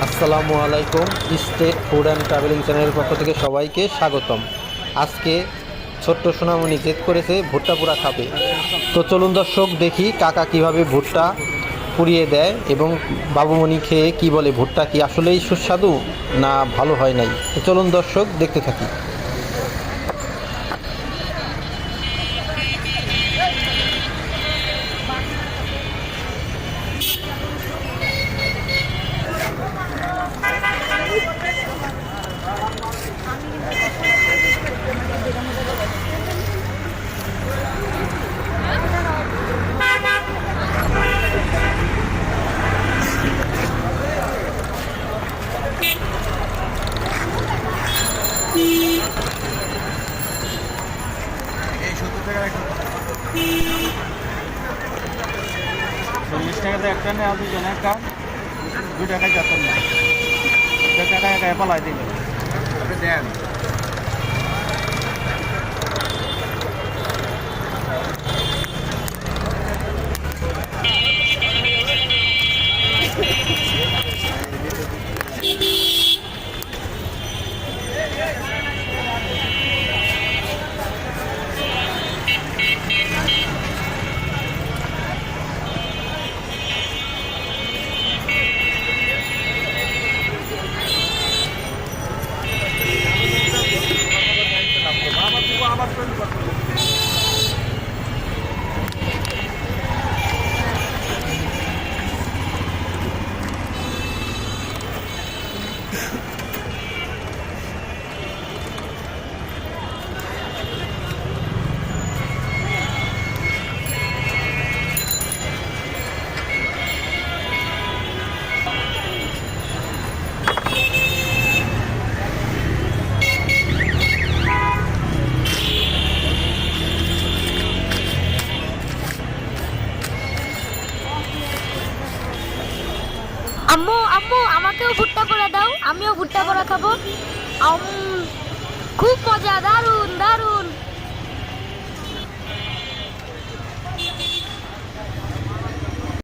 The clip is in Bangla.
আসসালামু আলাইকুম। স্টেট ফুড অ্যান্ড ট্রাভেলিং চ্যানেলের পক্ষ থেকে সবাইকে স্বাগতম। আজকে ছোট্ট সোনামণি জেদ করেছে ভুট্টা পোড়া খাবে। তো চলুন দর্শক দেখি কাকা কিভাবে ভুট্টা পুড়িয়ে দেয় এবং বাবুমণি খেয়ে কি বলে ভুট্টা কি আসলেই সুস্বাদু না ভালো হয় নাই। তো চলুন দর্শক দেখতে থাকি। এই 70 টাকা একটা 40 টাকাতে একটা নেওয়া দুজন একটা 2 টাকায় যাচ্ছেন না 2 টাকায় একা পালাই দিন আপনি দেন। আম্মু আম্মু আমাকেও ভুট্টা পোড়া দাও, আমিও ভুট্টা পোড়া খাবো। আম, খুব মজা, দারুন দারুন।